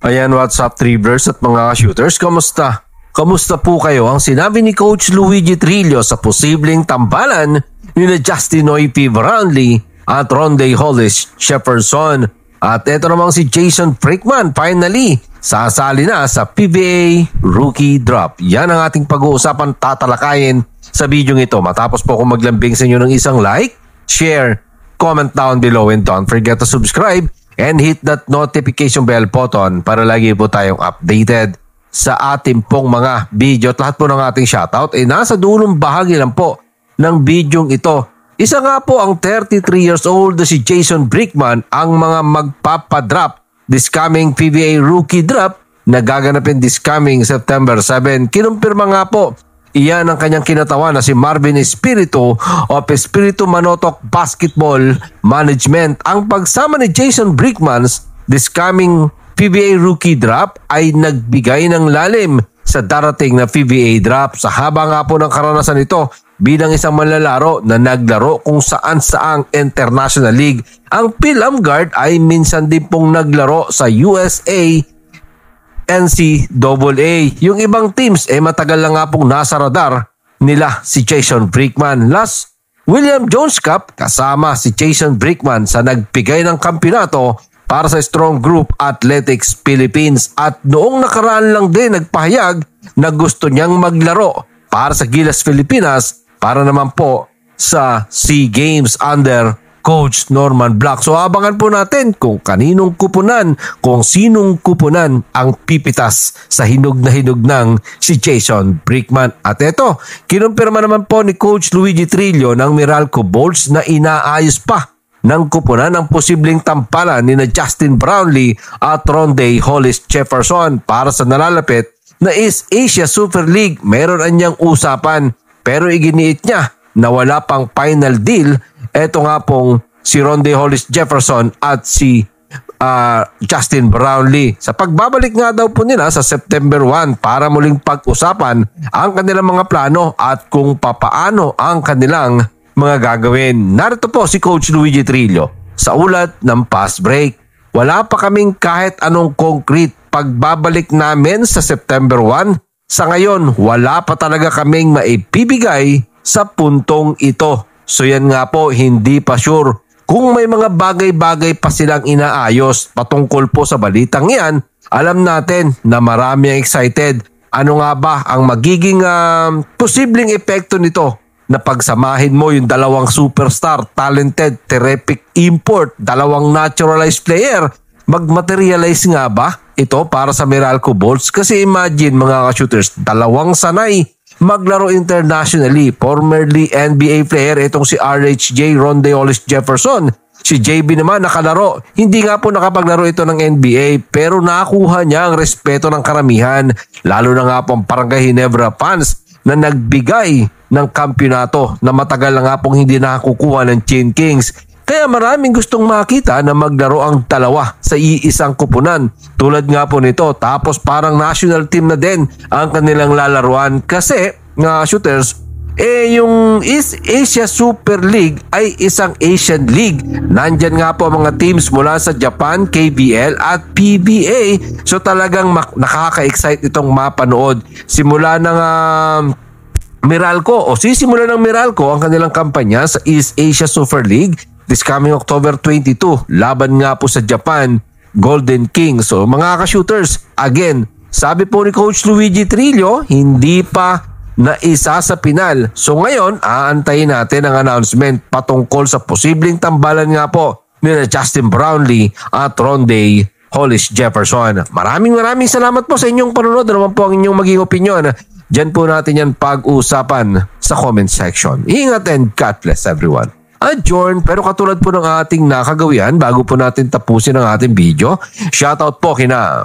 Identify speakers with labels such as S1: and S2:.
S1: Ayan, what's up Tribers at mga shooters, kamusta? Kamusta po kayo? Ang sinabi ni Coach Luigi Trillo sa posibleng tambalan ni Justin P. Brownlee at Rondé Hollis Jefferson. At ito namang si Jason Brickman finally sasali na sa PBA Rookie Drop. Yan ang ating pag-uusapan, tatalakayin sa video ito. Matapos po akong maglambing sa inyo ng isang like, share, comment down below, and don't forget to subscribe and hit that notification bell button para lagi po tayong updated sa ating pong mga video. At lahat po ng ating shoutout ay nasa dulong bahagi lang po ng bidyong ito. Isa nga po ang 33 years old na si Jason Brickman ang mga magpapadrop this coming PBA Rookie Drop na gaganapin this coming September 7. Kinumpirma nga po iyan ang kanyang kinatawan na si Marvin Espiritu of Espiritu Manotok Basketball Management. Ang pagsama ni Jason Brickman's this coming PBA Rookie Drop ay nagbigay ng lalim sa darating na PBA Drop. Sa haba nga po ng karanasan ito bilang isang manlalaro na naglaro kung saan-saang International League, ang Phil Amgard ay minsan din pong naglaro sa USA NCAA. Yung ibang teams matagal lang nga pong nasa radar nila si Jason Brickman. Last William Jones Cup kasama si Jason Brickman sa nagbigay ng kampyonato para sa Strong Group Athletics Philippines, at noong nakaraan lang din nagpahayag na gusto niyang maglaro para sa Gilas Pilipinas para naman po sa SEA Games under Coach Norman Black. So abangan po natin kung kaninong kupunan, kung sinong kupunan ang pipitas sa hinog na hinog ng si Jason Brickman. At eto, kinumpirma naman po ni Coach Luigi Trillo ng Meralco Bolts na inaayos pa ng kupunan ang posibleng tampalan ni na Justin Brownlee at Rondé Hollis Jefferson para sa nalalapit na East Asia Super League. Meron anyang usapan pero iginiit niya na wala pang final deal. Ito nga pong si Rondé Hollis Jefferson at si Justin Brownlee. Sa pagbabalik nga daw po nila sa September 1 para muling pag-usapan ang kanilang mga plano at kung papaano ang kanilang mga gagawin. Narito po si Coach Luigi Trillo sa ulat ng Fast Break. Wala pa kaming kahit anong concrete pagbabalik namin sa September 1. Sa ngayon, wala pa talaga kaming maipibigay sa puntong ito. So yan nga po, hindi pa sure kung may mga bagay-bagay pa silang inaayos patungkol po sa balitang yan. Alam natin na marami ang excited. Ano nga ba ang magiging posibleng epekto nito na pagsamahin mo yung dalawang superstar, talented, terrific import, dalawang naturalized player? Magmaterialize nga ba ito para sa Meralco Bolts? Kasi imagine mga ka-shooters, dalawang sanay maglaro internationally, formerly NBA player itong si RHJ Rondé Hollis Jefferson. Si JB naman nakalaro, hindi nga po nakapaglaro ito ng NBA pero nakuha niya ang respeto ng karamihan, lalo na nga po ang Barangay Ginebra fans na nagbigay ng kampyonato na matagal na nga pong hindi nakakukuha ng Chin Kings. Kaya maraming gustong makita na maglaro ang dalawa sa iisang kupunan. Tulad nga po nito, tapos parang national team na din ang kanilang lalaruan kasi nga shooters, yung East Asia Super League ay isang Asian League. Nandyan nga po mga teams mula sa Japan, KBL at PBA. So talagang nakaka-excite itong mapanood. Simula ng Meralco o sisimula ng Meralco ang kanilang kampanya sa East Asia Super League this coming October 22, laban nga po sa Japan Golden Kings. So mga ka-shooters, again, sabi po ni Coach Luigi Trillo, hindi pa na isa sa pinal. So ngayon, aantayin natin ang announcement patungkol sa posibleng tambalan nga po ni Justin Brownlee at Rondé Hollis Jefferson. Maraming salamat po sa inyong panunod. Ano naman po ang inyong maging opinion? Diyan po natin yan pag-usapan sa comment section. Ingat and God bless everyone. Adjourn, pero katulad po ng ating nakagawian bago po natin tapusin ang ating video, shoutout po kina